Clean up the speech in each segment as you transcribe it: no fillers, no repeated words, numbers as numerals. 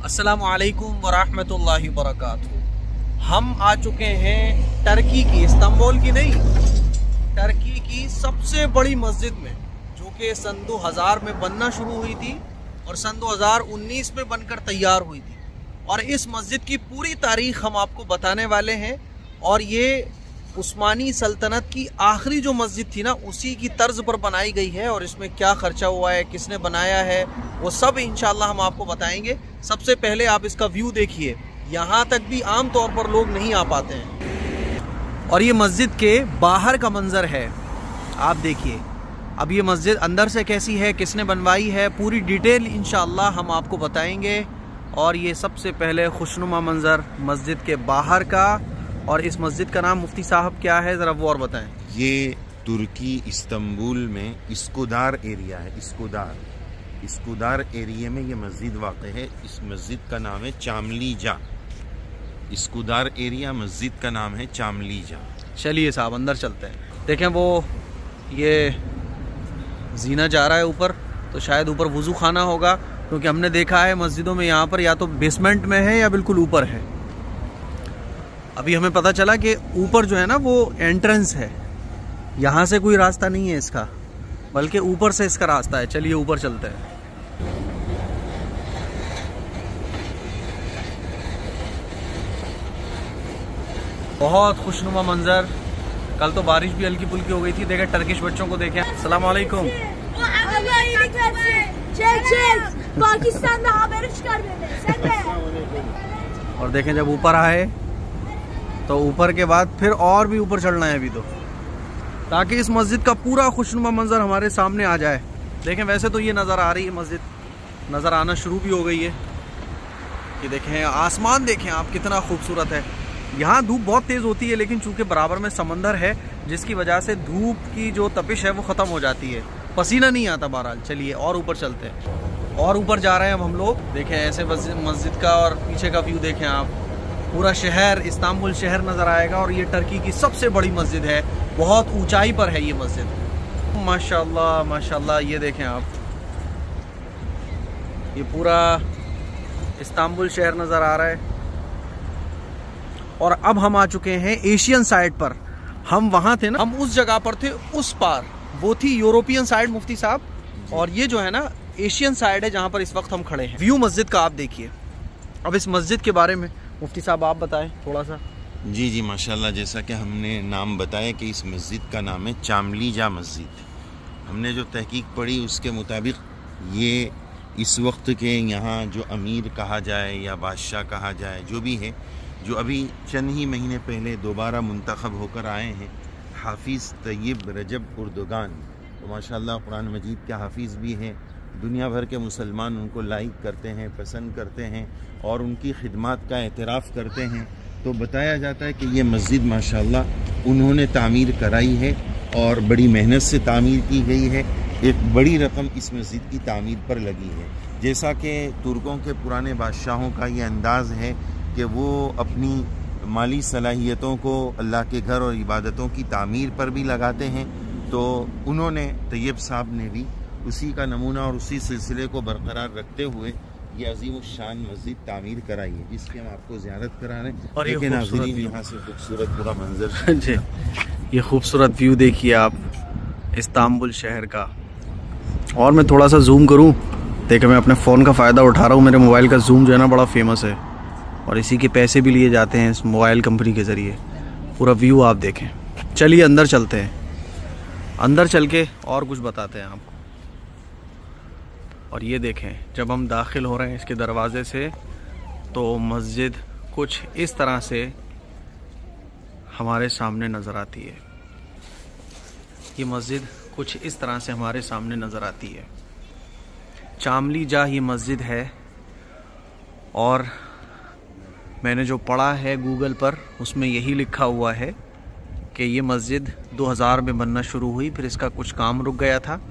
अस्सलामुअलैकुम वरहमतुल्लाहि वबरकातुहू। हम आ चुके हैं टर्की की, इस्तांबुल की नहीं, टर्की की सबसे बड़ी मस्जिद में, जो कि सन 2000 में बनना शुरू हुई थी और सन 2019 में बनकर तैयार हुई थी। और इस मस्जिद की पूरी तारीख़ हम आपको बताने वाले हैं। और ये उस्मानी सल्तनत की आखिरी जो मस्जिद थी ना, उसी की तर्ज पर बनाई गई है। और इसमें क्या ख़र्चा हुआ है, किसने बनाया है, वो सब इंशाल्लाह हम आपको बताएंगे। सबसे पहले आप इसका व्यू देखिए, यहाँ तक भी आम तौर पर लोग नहीं आ पाते हैं। और ये मस्जिद के बाहर का मंज़र है, आप देखिए। अब ये मस्जिद अंदर से कैसी है, किसने बनवाई है, पूरी डिटेल इंशाल्लाह हम आपको बताएंगे। और ये सबसे पहले खुशनुमा मंज़र मस्जिद के बाहर का। और इस मस्जिद का नाम मुफ्ती साहब क्या है, ज़रा वो और बताएं। ये तुर्की इस्तांबुल में इस्कुदार एरिया है। इस्कुदार एरिया में ये मस्जिद वाक़ है। इस मस्जिद का नाम है चामलीजा। इस्कुदार एरिया मस्जिद का नाम है चामलीजा। चलिए साहब अंदर चलते हैं। देखें वो ये जीना जा रहा है ऊपर, तो शायद ऊपर वुज़ू खाना होगा, क्योंकि हमने देखा है मस्जिदों में यहाँ पर या तो बेसमेंट में है या बिल्कुल ऊपर है। अभी हमें पता चला कि ऊपर जो है ना वो एंट्रेंस है, यहाँ से कोई रास्ता नहीं है इसका, बल्कि ऊपर से इसका रास्ता है। चलिए ऊपर चलते हैं। बहुत खुशनुमा मंजर। कल तो बारिश भी हल्की फुल्की हो गई थी। देखें टर्किश बच्चों को देखें। अस्सलाम वालेकुम। और देखें जब ऊपर आए तो ऊपर के बाद फिर और भी ऊपर चढ़ना है अभी तो, ताकि इस मस्जिद का पूरा खुशनुमा मंजर हमारे सामने आ जाए। देखें वैसे तो ये नज़र आ रही है, मस्जिद नज़र आना शुरू भी हो गई है। ये देखें आसमान, देखें आप कितना खूबसूरत है। यहाँ धूप बहुत तेज़ होती है, लेकिन चूंकि बराबर में समंदर है, जिसकी वजह से धूप की जो तपिश है वो ख़त्म हो जाती है, पसीना नहीं आता। बहरहाल चलिए और ऊपर चलते हैं। और ऊपर जा रहे हैं अब हम लोग। देखें ऐसे मस्जिद का और पीछे का व्यू देखें आप, पूरा शहर, इस्तांबुल शहर नज़र आएगा। और ये टर्की की सबसे बड़ी मस्जिद है, बहुत ऊंचाई पर है ये मस्जिद। माशाल्लाह माशाल्लाह। ये देखें आप, ये पूरा इस्तांबुल शहर नज़र आ रहा है। और अब हम आ चुके हैं एशियन साइड पर। हम वहाँ थे ना, हम उस जगह पर थे, उस पार वो थी यूरोपियन साइड मुफ्ती साहब, और ये जो है ना एशियन साइड है जहाँ पर इस वक्त हम खड़े हैं। व्यू मस्जिद का आप देखिए। अब इस मस्जिद के बारे में मुफ्ती साहब आप बताएं थोड़ा सा। जी माशाल्लाह, जैसा कि हमने नाम बताया कि इस मस्जिद का नाम है चामलीजा मस्जिद। हमने जो तहकीक पढ़ी उसके मुताबिक ये इस वक्त के यहाँ जो अमीर कहा जाए या बादशाह कहा जाए, जो भी है, जो अभी चंद ही महीने पहले दोबारा मुंतखब होकर आए हैं, हाफिज़ तैयब रजब उर्दुगान। तो माशाल्लाह कुरान मजीद के हाफिज़ भी हैं। दुनिया भर के मुसलमान उनको लाइक करते हैं, पसंद करते हैं और उनकी खिदमत का एतराफ़ करते हैं। तो बताया जाता है कि ये मस्जिद माशाल्लाह उन्होंने तामीर कराई है और बड़ी मेहनत से तामीर की गई है। एक बड़ी रकम इस मस्जिद की तामीर पर लगी है। जैसा कि तुर्कों के पुराने बादशाहों का ये अंदाज़ है कि वो अपनी माली सलाहियतों को अल्लाह के घर और इबादतों की तामीर पर भी लगाते हैं, तो उन्होंने तैयब साहब ने भी उसी का नमूना और उसी सिलसिले को बरकरार रखते हुए ये अजीम शान मस्जिद तामीर कराई है, जिसकी हम आपको ज़ियारत करा रहे हैं। और ये नाज़रीन यहाँ से खूबसूरत पूरा मंजर जी, ये खूबसूरत व्यू देखिए आप इस्तांबुल शहर का। और मैं थोड़ा सा जूम करूँ, देखिए मैं अपने फ़ोन का फ़ायदा उठा रहा हूँ। मेरे मोबाइल का जूम जो है ना बड़ा फेमस है, और इसी के पैसे भी लिए जाते हैं इस मोबाइल कंपनी के ज़रिए। पूरा व्यू आप देखें। चलिए अंदर चलते हैं, अंदर चल के और कुछ बताते हैं आपको। और ये देखें जब हम दाखिल हो रहे हैं इसके दरवाज़े से, तो मस्जिद कुछ इस तरह से हमारे सामने नज़र आती है। ये मस्जिद कुछ इस तरह से हमारे सामने नज़र आती है। चामलीजा ये मस्जिद है। और मैंने जो पढ़ा है गूगल पर, उसमें यही लिखा हुआ है कि ये मस्जिद 2000 में बनना शुरू हुई, फिर इसका कुछ काम रुक गया था,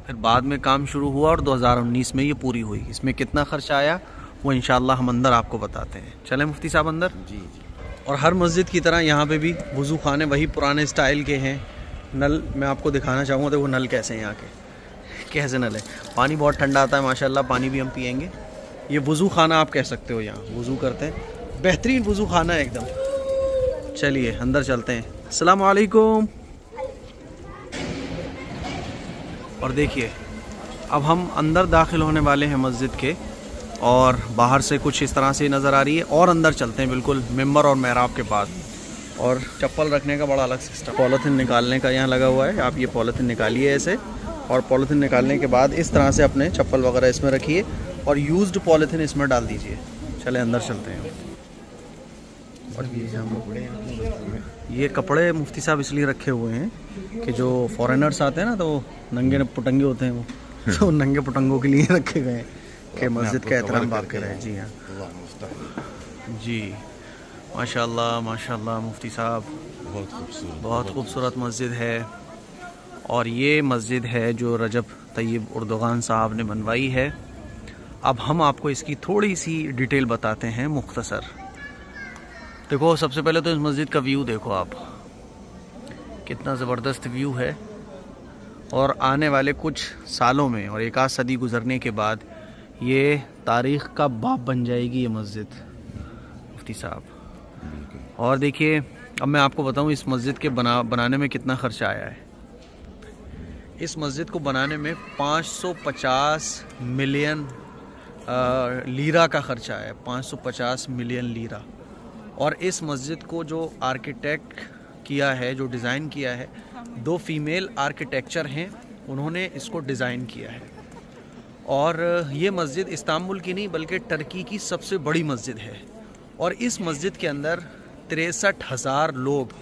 फिर बाद में काम शुरू हुआ और 2019 में ये पूरी हुई। इसमें कितना खर्चा आया वो इंशाल्लाह हम अंदर आपको बताते हैं। चलें मुफ्ती साहब अंदर। जी। और हर मस्जिद की तरह यहाँ पे भी वज़ू खाने वही पुराने स्टाइल के हैं। नल मैं आपको दिखाना चाहूँगा, देखो नल कैसे हैं यहाँ के, कैसे नल है। पानी बहुत ठंडा आता है माशाल्लाह, पानी भी हम पियेंगे। ये वज़ू खाना आप कह सकते हो, यहाँ वज़ू करते हैं, बेहतरीन वज़ू खाना है एकदम। चलिए अंदर चलते हैं। अस्सलाम वालेकुम। और देखिए अब हम अंदर दाखिल होने वाले हैं मस्जिद के, और बाहर से कुछ इस तरह से नज़र आ रही है, और अंदर चलते हैं बिल्कुल मिंबर और मेहराब के पास। और चप्पल रखने का बड़ा अलग सिस्टम, पॉलीथीन निकालने का यहाँ लगा हुआ है। आप ये पॉलीथीन निकालिए ऐसे, और पॉलीथीन निकालने के बाद इस तरह से अपने चप्पल वगैरह इसमें रखिए और यूज्ड पॉलीथीन इसमें डाल दीजिए। चले अंदर चलते हैं। और ये कपड़े मुफ्ती साहब इसलिए रखे हुए हैं कि जो फॉरेनर्स आते हैं ना, तो नंगे पुटंगे होते हैं वो, तो नंगे पुटंगों के लिए रखे गए हैं कि मस्जिद का एहतराम बाकी रहे। जी हाँ जी, माशाल्लाह माशाल्लाह मुफ्ती साहब, बहुत खूबसूरत मस्जिद है। और ये मस्जिद है जो रजब तैयब उर्दुगान साहब ने बनवाई है। अब हम आपको इसकी थोड़ी सी डिटेल बताते हैं मुख्तसर। देखो सबसे पहले तो इस मस्जिद का व्यू देखो आप, कितना ज़बरदस्त व्यू है। और आने वाले कुछ सालों में और एक आध सदी गुजरने के बाद ये तारीख़ का बाप बन जाएगी ये मस्जिद मुफ्ती साहब। और देखिए अब मैं आपको बताऊं इस मस्जिद के बनाने में कितना ख़र्चा आया है। इस मस्जिद को बनाने में 550 मिलियन लीरा का ख़र्चा है, 550 मिलियन लीरा। और इस मस्जिद को जो आर्किटेक्ट किया है, जो डिज़ाइन किया है, 2 फीमेल आर्किटेक्चर हैं, उन्होंने इसको डिज़ाइन किया है। और ये मस्जिद इस्तांबुल की नहीं बल्कि टर्की की सबसे बड़ी मस्जिद है। और इस मस्जिद के अंदर 63,000 लोग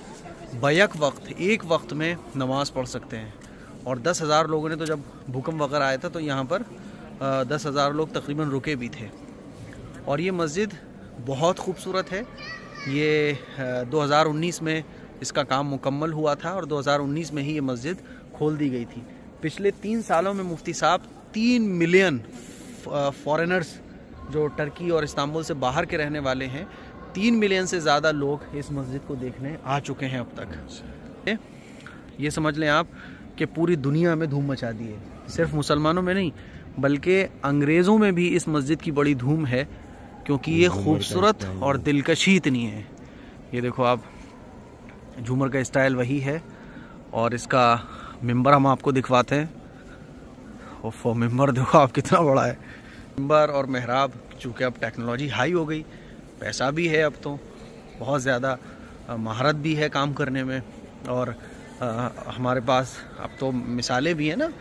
बैक वक्त एक वक्त में नमाज़ पढ़ सकते हैं। और 10,000 लोगों ने तो जब भूकंप वगैरह आया था तो यहाँ पर 10,000 लोग तकरीबन रुके भी थे। और ये मस्जिद बहुत खूबसूरत है। ये 2019 में इसका काम मुकम्मल हुआ था और 2019 में ही ये मस्जिद खोल दी गई थी। पिछले 3 सालों में मुफ्ती साहब 3 मिलियन फॉरेनर्स जो टर्की और इस्तांबुल से बाहर के रहने वाले हैं, 3 मिलियन से ज़्यादा लोग इस मस्जिद को देखने आ चुके हैं अब तक। ये समझ लें आप कि पूरी दुनिया में धूम मचा दी है, सिर्फ मुसलमानों में नहीं बल्कि अंग्रेज़ों में भी इस मस्जिद की बड़ी धूम है, क्योंकि ये खूबसूरत और दिलकशी इतनी है। ये देखो आप, झूमर का स्टाइल वही है। और इसका मिंबर हम आपको दिखवाते हैं। ओफो, मिंबर देखो आप कितना बड़ा है। मिंबर और मेहराब, चूँकि अब टेक्नोलॉजी हाई हो गई, पैसा भी है, अब तो बहुत ज़्यादा महारत भी है काम करने में। और हमारे पास अब तो मिसालें भी हैं ना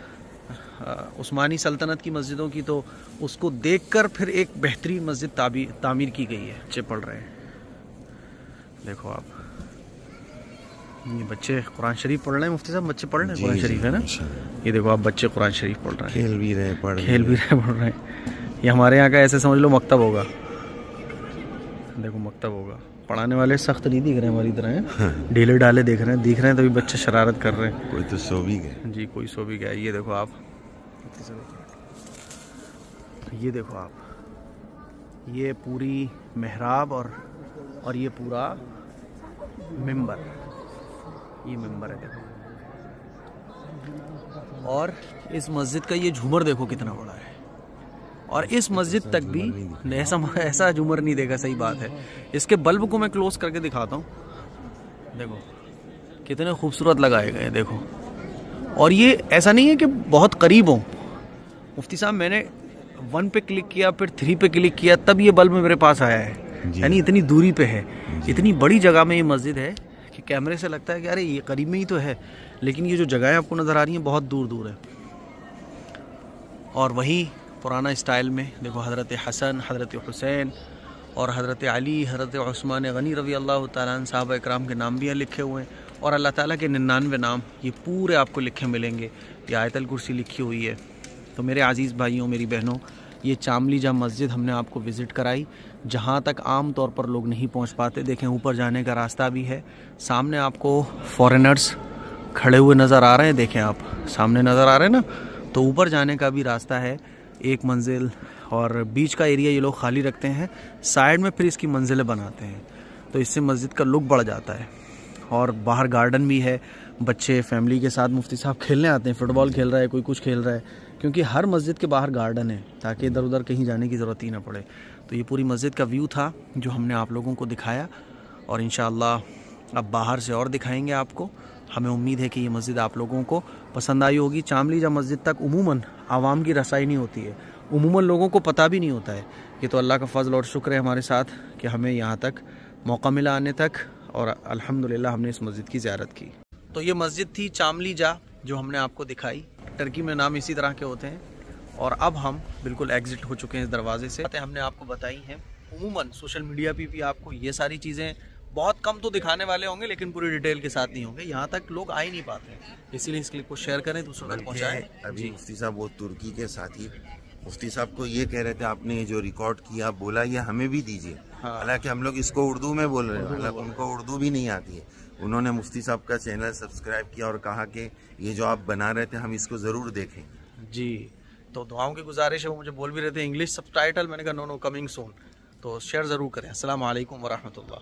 उस्मानी सल्तनत की मस्जिदों की, तो उसको देखकर फिर एक बेहतरीन मस्जिद तामीर की गई है। बच्चे पढ़ रहे हैं, देखो आप, ये बच्चे कुरान शरीफ पढ़ रहे हैं। मुफ्ती साहब बच्चे पढ़ रहे हैं कुरान शरीफ, है ना? ये देखो आप, बच्चे कुरान शरीफ पढ़ रहे हैं, खेल भी रहे पढ़ रहे हैं। ये हमारे यहाँ का ऐसे समझ लो मकतब होगा। देखो मकतब होगा, पढ़ाने वाले सख्त नहीं दिख रहे हैं हमारी तरह, ढीले ढाले दिख रहे हैं, तभी बच्चे शरारत कर रहे हैं। कोई तो सो भी गए जी, कोई सो भी गया। ये देखो आप, ये देखो आप, ये पूरी मेहराब और ये पूरा मिंबर, ये मिंबर है देखो। और इस मस्जिद का ये झूमर देखो कितना बड़ा है। और इस मस्जिद तक भी ऐसा झूमर नहीं देखा, सही बात है। इसके बल्ब को मैं क्लोज करके दिखाता हूँ, देखो कितने खूबसूरत लगाए गए, देखो। और ये ऐसा नहीं है कि बहुत करीब हो। मुफ्ती साहब मैंने 1 पे क्लिक किया, फिर 3 पे क्लिक किया, तब ये बल्ब मेरे पास आया है। यानी इतनी दूरी पे है, इतनी बड़ी जगह में ये मस्जिद है कि कैमरे से लगता है कि अरे ये करीब में ही तो है, लेकिन ये जो जगहें आपको नज़र आ रही हैं बहुत दूर दूर है। और वही पुराना स्टाइल में देखो, हज़रत हसन, हज़रत हुसैन और हज़रत अली, हज़रत उस्मान गनी रज़ी अल्लाह तआला अन्हु साहबा इकराम के नाम भी यहाँ लिखे हुए हैं। और अल्लाह ताला के 99 नाम ये पूरे आपको लिखे मिलेंगे। ये आयतल कुर्सी लिखी हुई है। तो मेरे अज़ीज़ भाइयों, मेरी बहनों, ये चामली जा मस्जिद हमने आपको विज़िट कराई, जहाँ तक आम तौर पर लोग नहीं पहुँच पाते। देखें ऊपर जाने का रास्ता भी है, सामने आपको फॉरेनर्स खड़े हुए नज़र आ रहे हैं, देखें आप सामने नज़र आ रहे हैं ना, तो ऊपर जाने का भी रास्ता है, एक मंजिल। और बीच का एरिया ये लोग खाली रखते हैं, साइड में फिर इसकी मंजिलें बनाते हैं, तो इससे मस्जिद का लुक बढ़ जाता है। और बाहर गार्डन भी है, बच्चे फैमिली के साथ मुफ्ती साहब खेलने आते हैं, फुटबॉल खेल रहा है, कोई कुछ खेल रहा है, क्योंकि हर मस्जिद के बाहर गार्डन है ताकि इधर उधर कहीं जाने की ज़रूरत ही ना पड़े। तो ये पूरी मस्जिद का व्यू था जो हमने आप लोगों को दिखाया, और इंशाअल्लाह अब बाहर से और दिखाएंगे आपको। हमें उम्मीद है कि ये मस्जिद आप लोगों को पसंद आई होगी। चामली जा मस्जिद तक उमूमन आवाम की रसाई नहीं होती है, उमूमन लोगों को पता भी नहीं होता है। ये तो अल्लाह का फ़ज़ल और शुक्र है हमारे साथ कि हमें यहाँ तक मौका मिला आने तक, और अल्हम्दुलिल्लाह हमने इस मस्जिद की ज़ियारत की। तो ये मस्जिद थी चामली जा जो हमने आपको दिखाई। टर्की में नाम इसी तरह के होते हैं। और अब हम बिल्कुल एग्ज़िट हो चुके हैं इस दरवाजे से। हमने आपको बताई हैं। उमूमन सोशल मीडिया पे भी आपको ये सारी चीज़ें बहुत कम तो दिखाने वाले होंगे, लेकिन पूरी डिटेल के साथ नहीं होंगे। यहाँ तक लोग आ ही नहीं पाते, इसीलिए इस क्लिप को शेयर करें, दूसरों तक पहुँचाएं। अभी मुफ्ती साहब वो तुर्की के साथी मुफ्ती साहब को ये कह रहे थे, आपने ये जो रिकॉर्ड किया बोला ये हमें भी दीजिए। हाँ। हालांकि हम लोग इसको उर्दू में बोल रहे हैं, हालांकि उनको उर्दू भी नहीं आती है। उन्होंने मुफ्ती साहब का चैनल सब्सक्राइब किया और कहा कि ये जो आप बना रहे थे हम इसको ज़रूर देखें। जी, तो दुआओं की गुजारिश है। वो मुझे बोल भी रहे थे इंग्लिश सबटाइटल, मैंने कहा नो कमिंग सून। तो शेयर ज़रूर करें। अस्सलाम वालेकुम व रहमतुल्लाह।